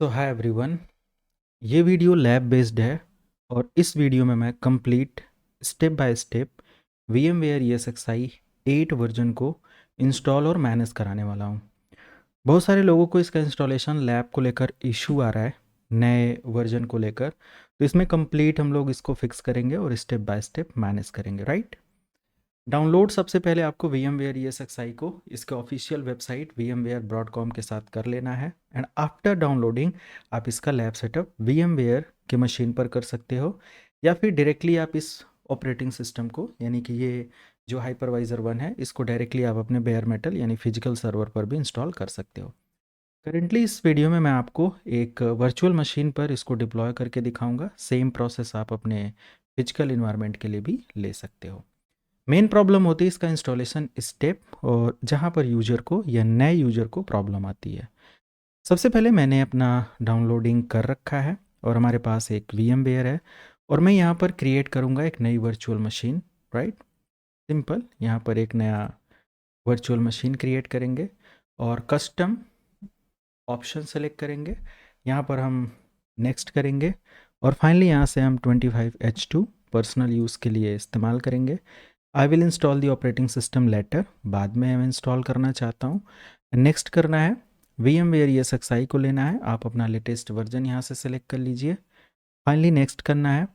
तो hi everyone, ये video lab based है और इस वीडियो में मैं complete step by step VMware ESXi 8 version को इंस्टॉल और मैनेज कराने वाला हूँ। बहुत सारे लोगों को इसका इंस्टॉलेशन लैब को लेकर इशू आ रहा है, नए वर्जन को लेकर। तो इसमें कंप्लीट हम लोग इसको फिक्स करेंगे और स्टेप बाय स्टेप मैनेज करेंगे, राइट। डाउनलोड सबसे पहले आपको VMware ESXi को इसके ऑफिशियल वेबसाइट vmware.com के साथ कर लेना है एंड आफ्टर डाउनलोडिंग आप इसका लैब सेटअप VMware के मशीन पर कर सकते हो, या फिर डायरेक्टली आप इस ऑपरेटिंग सिस्टम को यानी कि ये जो हाइपरवाइजर 1 है इसको डायरेक्टली आप अपने बेयर मेटल यानी फिजिकल सर्वर पर भी इंस्टॉल कर सकते हो। करेंटली इस वीडियो में मैं आपको एक वर्चुअल मशीन पर इसको डिप्लॉय करके दिखाऊंगा। सेम प्रोसेस आप अपने फिजिकल इन्वायरमेंट के लिए भी ले सकते हो। मेन प्रॉब्लम होती है इसका इंस्टॉलेशन स्टेप और जहाँ पर यूजर को या नए यूजर को प्रॉब्लम आती है। सबसे पहले मैंने अपना डाउनलोडिंग कर रखा है और हमारे पास एक VMware है और मैं यहाँ पर क्रिएट करूँगा एक नई वर्चुअल मशीन, राइट। सिंपल, यहाँ पर एक नया वर्चुअल मशीन क्रिएट करेंगे और कस्टम ऑप्शन सेलेक्ट करेंगे। यहाँ पर हम नेक्स्ट करेंगे और फाइनली यहाँ से हम 25H2 पर्सनल यूज़ के लिए इस्तेमाल करेंगे। I will install the operating system later, बाद में मैं इंस्टॉल करना चाहता हूँ। नेक्स्ट करना है VMware ESXi को लेना है, आप अपना लेटेस्ट वर्जन यहाँ से सेलेक्ट कर लीजिए। फाइनली नेक्स्ट करना है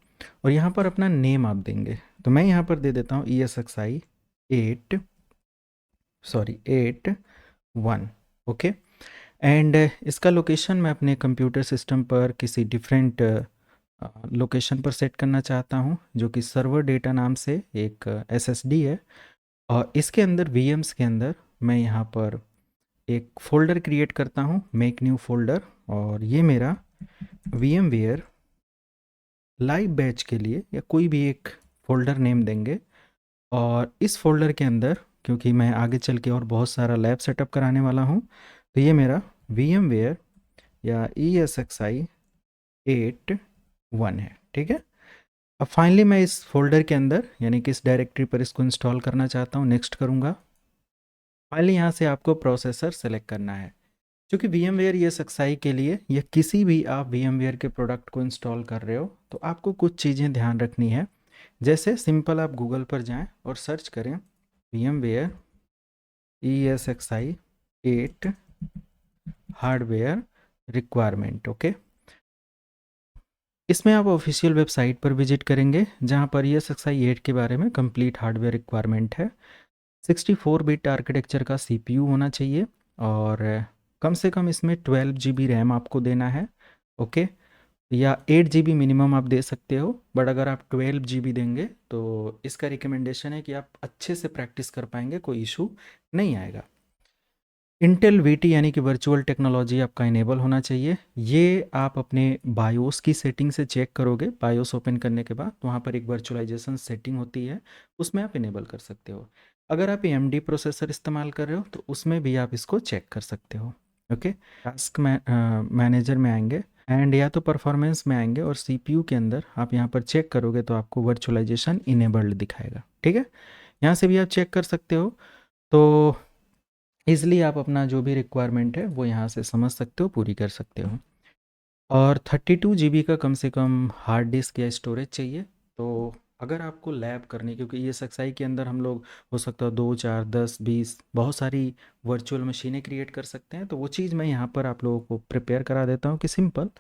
और यहाँ पर अपना नेम आप देंगे, तो मैं यहाँ पर दे देता हूँ ESXi 8.1, ओके। एंड इसका लोकेशन मैं अपने कंप्यूटर सिस्टम पर किसी डिफरेंट लोकेशन पर सेट करना चाहता हूँ, जो कि सर्वर डेटा नाम से एक SSD है। और इसके अंदर VMs के अंदर मैं यहाँ पर एक फ़ोल्डर क्रिएट करता हूँ, मेक न्यू फ़ोल्डर, और ये मेरा VMware लाइव बैच के लिए या कोई भी एक फ़ोल्डर नेम देंगे। और इस फ़ोल्डर के अंदर, क्योंकि मैं आगे चल के और बहुत सारा लैब सेटअप कराने वाला हूँ, तो ये मेरा VMware या ESXi 8.1 है, ठीक है। अब फाइनली मैं इस फोल्डर के अंदर यानी कि इस डायरेक्टरी पर इसको इंस्टॉल करना चाहता हूँ, नेक्स्ट करूँगा। फाइनली यहाँ से आपको प्रोसेसर सेलेक्ट करना है। क्योंकि VMware ये सक्साई के लिए या किसी भी आप VMware के प्रोडक्ट को इंस्टॉल कर रहे हो तो आपको कुछ चीज़ें ध्यान रखनी है। जैसे सिंपल आप गूगल पर जाएं और सर्च करें VMware ESXi 8 hardware requirement, okay. इसमें आप ऑफिशियल वेबसाइट पर विजिट करेंगे जहाँ पर ESXi 8 के बारे में कंप्लीट हार्डवेयर रिक्वायरमेंट है। 64 बिट आर्किटेक्चर का CPU होना चाहिए और कम से कम इसमें 12 GB रैम आपको देना है, ओके। या 8 GB मिनिमम आप दे सकते हो, बट अगर आप 12 GB देंगे तो इसका रिकमेंडेशन है कि आप अच्छे से प्रैक्टिस कर पाएंगे, कोई इशू नहीं आएगा। इंटेल VT यानी कि वर्चुअल टेक्नोलॉजी आपका इनेबल होना चाहिए। ये आप अपने बायोस की सेटिंग से चेक करोगे। बायोस ओपन करने के बाद वहाँ पर एक वर्चुअलाइजेशन सेटिंग होती है, उसमें आप इनेबल कर सकते हो। अगर आप AMD प्रोसेसर इस्तेमाल कर रहे हो तो उसमें भी आप इसको चेक कर सकते हो, ओके। टास्क मैनेजर में आएंगे एंड या तो परफॉर्मेंस में आएंगे और CPU के अंदर आप यहाँ पर चेक करोगे तो आपको वर्चुअलाइजेशन इनेबल्ड दिखाएगा, ठीक है। यहाँ से भी आप चेक कर सकते हो। तो ईज़िली आप अपना जो भी रिक्वायरमेंट है वो यहाँ से समझ सकते हो, पूरी कर सकते हो। और 32 GB का कम से कम हार्ड डिस्क या स्टोरेज चाहिए। तो अगर आपको लैब करनी, क्योंकि ये सक्साई के अंदर हम लोग हो सकता है 2 4 10 20 बहुत सारी वर्चुअल मशीनें क्रिएट कर सकते हैं, तो वो चीज़ मैं यहाँ पर आप लोगों को प्रिपेयर करा देता हूँ कि सिंपल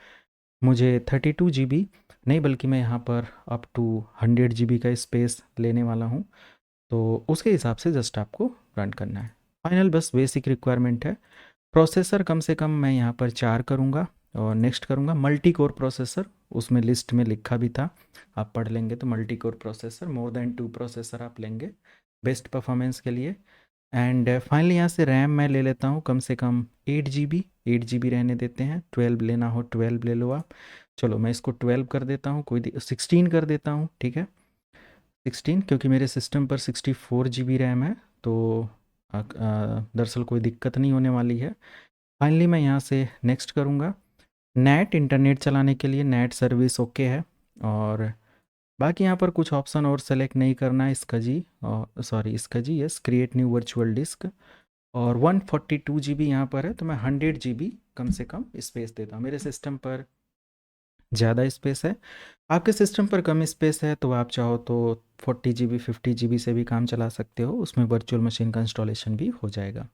मुझे 32 GB नहीं बल्कि मैं यहाँ पर अप टू 100 GB का स्पेस लेने वाला हूँ। तो उसके हिसाब से जस्ट आपको रन करना है। फाइनल बस बेसिक रिक्वायरमेंट है। प्रोसेसर कम से कम मैं यहाँ पर 4 करूँगा और नेक्स्ट करूँगा मल्टी कोर प्रोसेसर, उसमें लिस्ट में लिखा भी था, आप पढ़ लेंगे तो multi core processor more than 2 processor आप लेंगे बेस्ट परफॉर्मेंस के लिए। एंड फाइनली यहाँ से रैम मैं ले लेता हूँ कम से कम 8 GB रहने देते हैं, 12 लेना हो 12 ले लो आप। चलो मैं इसको 12 कर देता हूँ, 16 कर देता हूँ, ठीक है। 16 क्योंकि मेरे सिस्टम पर 64 GB रैम है, तो दरअसल कोई दिक्कत नहीं होने वाली है। फाइनली मैं यहाँ से नेक्स्ट करूँगा। नेट इंटरनेट चलाने के लिए नेट सर्विस ओके है और बाकी यहाँ पर कुछ ऑप्शन और सेलेक्ट नहीं करना है। इसका जी, सॉरी इसका जी, yes, create new virtual disk और 142 GB यहाँ पर है, तो मैं 100 GB कम से कम स्पेस देता हूँ। मेरे सिस्टम पर ज़्यादा स्पेस है, आपके सिस्टम पर कम स्पेस है, तो आप चाहो तो 40 GB 50 GB से भी काम चला सकते हो, उसमें वर्चुअल मशीन का इंस्टॉलेशन भी हो जाएगा।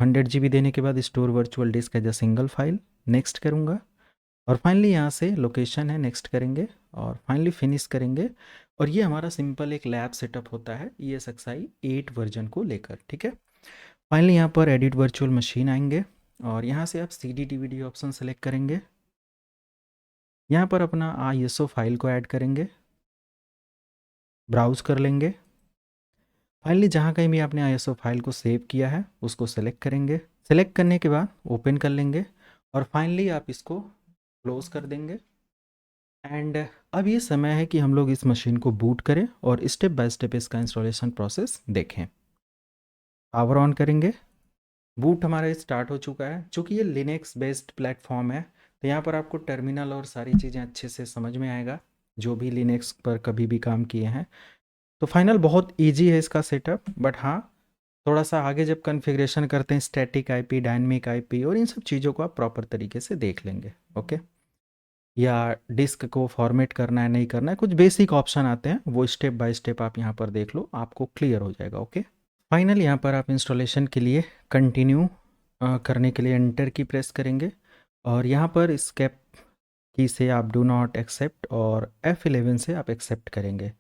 100 GB देने के बाद store virtual disk as a single file, next करूँगा। और फाइनली यहाँ से लोकेशन है, नेक्स्ट करेंगे और फाइनली फिनिश करेंगे। और ये हमारा सिंपल एक लैब सेटअप होता है ESXi 8 वर्जन को लेकर, ठीक है। फाइनली यहाँ पर एडिट वर्चुअल मशीन आएंगे और यहाँ से आप CD DVD ऑप्शन सेलेक्ट करेंगे। यहाँ पर अपना ISO फाइल को ऐड करेंगे, ब्राउज़ कर लेंगे। फाइनली जहाँ कहीं भी आपने ISO फाइल को सेव किया है उसको सेलेक्ट करेंगे। सेलेक्ट करने के बाद ओपन कर लेंगे और फाइनली आप इसको क्लोज़ कर देंगे। एंड अब ये समय है कि हम लोग इस मशीन को बूट करें और स्टेप बाय स्टेप इसका इंस्टॉलेशन प्रोसेस देखें। पावर ऑन करेंगे, बूट हमारा स्टार्ट हो चुका है। चूँकि ये लिनक्स बेस्ड प्लेटफॉर्म है, तो यहाँ पर आपको टर्मिनल और सारी चीज़ें अच्छे से समझ में आएगा, जो भी लिनक्स पर कभी भी काम किए हैं। तो फाइनल बहुत ईजी है इसका सेटअप, बट हाँ, थोड़ा सा आगे जब कॉन्फ़िगरेशन करते हैं स्टैटिक IP, डायनेमिक IP और इन सब चीज़ों को आप प्रॉपर तरीके से देख लेंगे, ओके। या डिस्क को फॉर्मेट करना है नहीं करना है, कुछ बेसिक ऑप्शन आते हैं, वो स्टेप बाय स्टेप आप यहाँ पर देख लो, आपको क्लियर हो जाएगा, ओके। फाइनल यहाँ पर आप इंस्टॉलेशन के लिए कंटिन्यू करने के लिए एंटर की प्रेस करेंगे और यहाँ पर स्केप की से आप डू नॉट एक्सेप्ट और F11 से आप एक्सेप्ट करेंगे।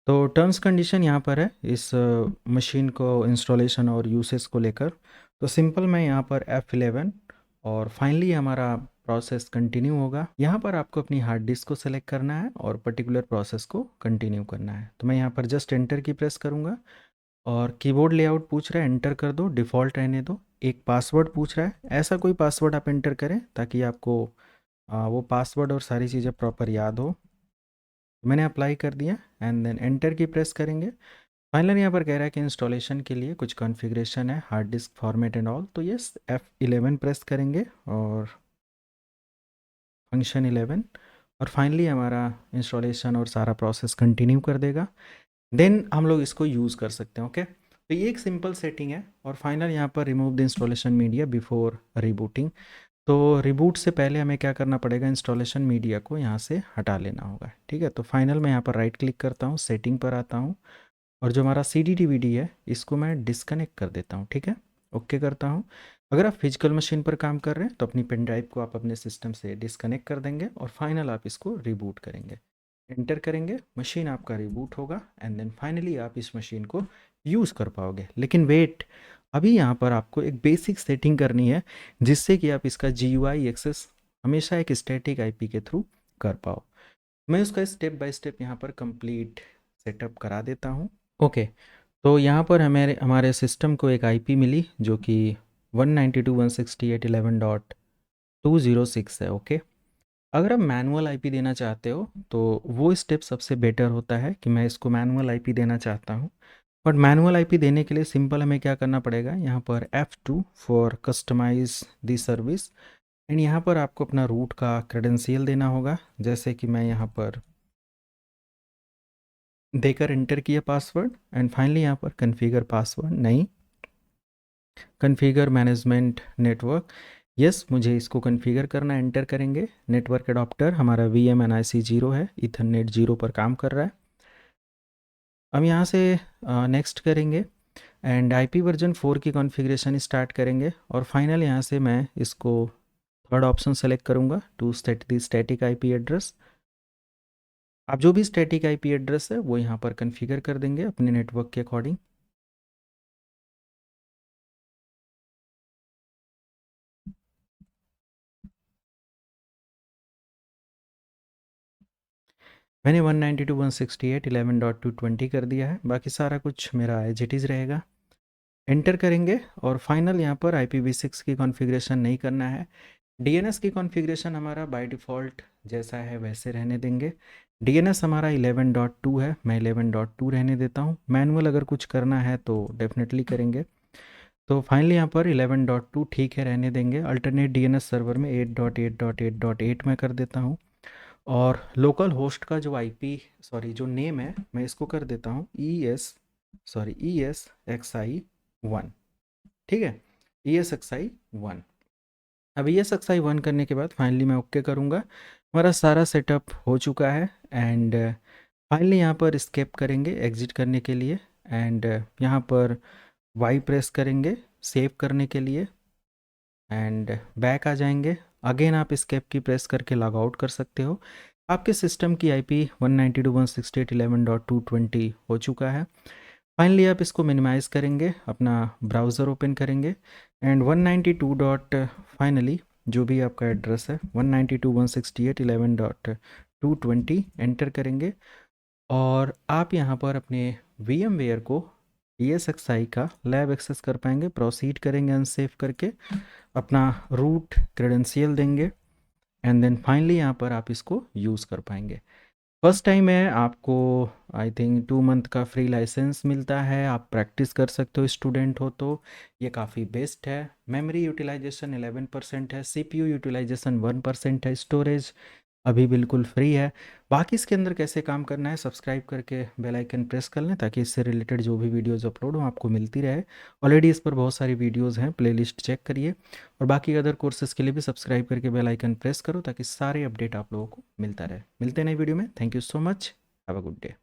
तो टर्म्स कंडीशन यहाँ पर है इस मशीन को इंस्टॉलेशन और यूसेज को लेकर। तो सिंपल मैं यहाँ पर F11 और फाइनली हमारा प्रोसेस कंटिन्यू होगा। यहाँ पर आपको अपनी हार्ड डिस्क को सेलेक्ट करना है और पर्टिकुलर प्रोसेस को कंटिन्यू करना है। तो मैं यहाँ पर जस्ट एंटर की प्रेस करूँगा और कीबोर्ड लेआउट पूछ रहा है, एंटर कर दो, डिफ़ॉल्ट रहने दो। एक पासवर्ड पूछ रहा है, ऐसा कोई पासवर्ड आप एंटर करें ताकि आपको वो पासवर्ड और सारी चीज़ें प्रॉपर याद हो। मैंने अप्लाई कर दिया एंड देन एंटर की प्रेस करेंगे। फाइनली यहाँ पर कह रहा है कि इंस्टॉलेशन के लिए कुछ कॉन्फ़िगरेशन है, hard disk format and all, तो ये F11 प्रेस करेंगे और फंक्शन 11 और फाइनली हमारा इंस्टॉलेशन और सारा प्रोसेस कंटिन्यू कर देगा। देन हम लोग इसको यूज़ कर सकते हैं, ओके। तो ये एक सिंपल सेटिंग है। और फाइनल यहाँ पर remove the installation media before rebooting. तो रिबूट से पहले हमें क्या करना पड़ेगा, इंस्टॉलेशन मीडिया को यहाँ से हटा लेना होगा, ठीक है। तो फाइनल मैं यहाँ पर राइट क्लिक करता हूँ, सेटिंग पर आता हूँ और जो हमारा CD DVD है इसको मैं डिस्कनेक्ट कर देता हूँ, ठीक है। ओके करता हूँ। अगर आप फिजिकल मशीन पर काम कर रहे हैं तो अपनी पेन ड्राइव को आप अपने सिस्टम से डिस्कनेक्ट कर देंगे और फाइनल आप इसको रिबूट करेंगे, एंटर करेंगे, मशीन आपका रिबूट होगा एंड देन फाइनली आप इस मशीन को यूज़ कर पाओगे। लेकिन वेट, अभी यहाँ पर आपको एक बेसिक सेटिंग करनी है जिससे कि आप इसका GUI एक्सेस हमेशा एक स्टैटिक IP के थ्रू कर पाओ। मैं उसका स्टेप बाय स्टेप यहाँ पर कंप्लीट सेटअप करा देता हूँ, ओके। तो यहाँ पर हमारे हमारे सिस्टम को एक IP मिली जो कि 192.168.11.206 है, ओके। अगर आप मैनुअल IP देना चाहते हो तो वो स्टेप सबसे बेटर होता है कि मैं इसको मैनुअल IP देना चाहता हूँ। बट मैनुअल IP देने के लिए सिंपल हमें क्या करना पड़ेगा, यहाँ पर F2 for customize the service and यहाँ पर आपको अपना रूट का क्रेडेंशियल देना होगा। जैसे कि मैं यहाँ पर देकर एंटर किया पासवर्ड एंड फाइनली यहाँ पर कन्फिगर पासवर्ड नहीं, कन्फिगर मैनेजमेंट नेटवर्क, यस मुझे इसको कन्फिगर करना, एंटर करेंगे। नेटवर्क एडॉप्टर हमारा VMNIC 0 है, ईथरनेट 0 पर काम कर रहा है। अब यहाँ से नेक्स्ट करेंगे एंड IP वर्जन 4 की कॉन्फ़िगरेशन स्टार्ट करेंगे और फाइनल यहाँ से मैं इसको थर्ड ऑप्शन सेलेक्ट करूँगा, to set the static IP address. आप जो भी स्टैटिक IP एड्रेस है वो यहाँ पर कॉन्फ़िगर कर देंगे अपने नेटवर्क के अकॉर्डिंग। मैंने 192.168.11.220 कर दिया है, बाकी सारा कुछ मेरा एज इट इज़ रहेगा। एंटर करेंगे और फाइनल यहाँ पर IPv6 की कॉन्फ़िगरेशन नहीं करना है। DNS की कॉन्फ़िगरेशन हमारा बाय डिफ़ॉल्ट जैसा है वैसे रहने देंगे। DNS हमारा 11.2 है, मैं 11.2 रहने देता हूँ। मैनुअल अगर कुछ करना है तो डेफिनेटली करेंगे। तो फाइनली यहाँ पर 11.2 ठीक है, रहने देंगे। अल्टरनेट DNS सर्वर में 8.8.8.8 मैं कर देता हूँ और लोकल होस्ट का जो जो नेम है मैं इसको कर देता हूँ ESXi1, ठीक है, ESXi 1। अब ESXi 1 करने के बाद फाइनली मैं ओके करूँगा। हमारा सारा सेटअप हो चुका है एंड फाइनली यहाँ पर स्केप करेंगे एग्ज़िट करने के लिए एंड यहाँ पर वाई प्रेस करेंगे सेव करने के लिए एंड बैक आ जाएंगे। अगेन आप स्केप की प्रेस करके लॉग आउट कर सकते हो। आपके सिस्टम की IP 192.168.11.220 हो चुका है। फाइनली आप इसको मिनिमाइज़ करेंगे, अपना ब्राउज़र ओपन करेंगे एंड 192 डॉट फाइनली जो भी आपका एड्रेस है 192.168.11.220 एंटर करेंगे और आप यहाँ पर अपने VMware को ESXi का लैब एक्सेस कर पाएंगे। प्रोसीड करेंगे अनसेव करके, अपना रूट क्रेडेंशियल देंगे एंड देन फाइनली यहाँ पर आप इसको यूज़ कर पाएंगे। फर्स्ट टाइम है, आपको आई थिंक 2 मंथ का फ्री लाइसेंस मिलता है। आप प्रैक्टिस कर सकते हो, स्टूडेंट हो तो ये काफ़ी बेस्ट है। मेमोरी यूटिलाइजेशन 11% है, CPU यूटिलाइजेशन 1% है, स्टोरेज अभी बिल्कुल फ्री है। बाकी इसके अंदर कैसे काम करना है, सब्सक्राइब करके बेल आइकन प्रेस कर लें ताकि इससे रिलेटेड जो भी वीडियोज़ अपलोड हो आपको मिलती रहे। ऑलरेडी इस पर बहुत सारी वीडियोज़ हैं, प्लेलिस्ट चेक करिए और बाकी अदर कोर्सेज़ के लिए भी सब्सक्राइब करके बेल आइकन प्रेस करो ताकि सारे अपडेट आप लोगों को मिलता रहे। मिलते हैं नई वीडियो में। Thank you so much. Have a good day.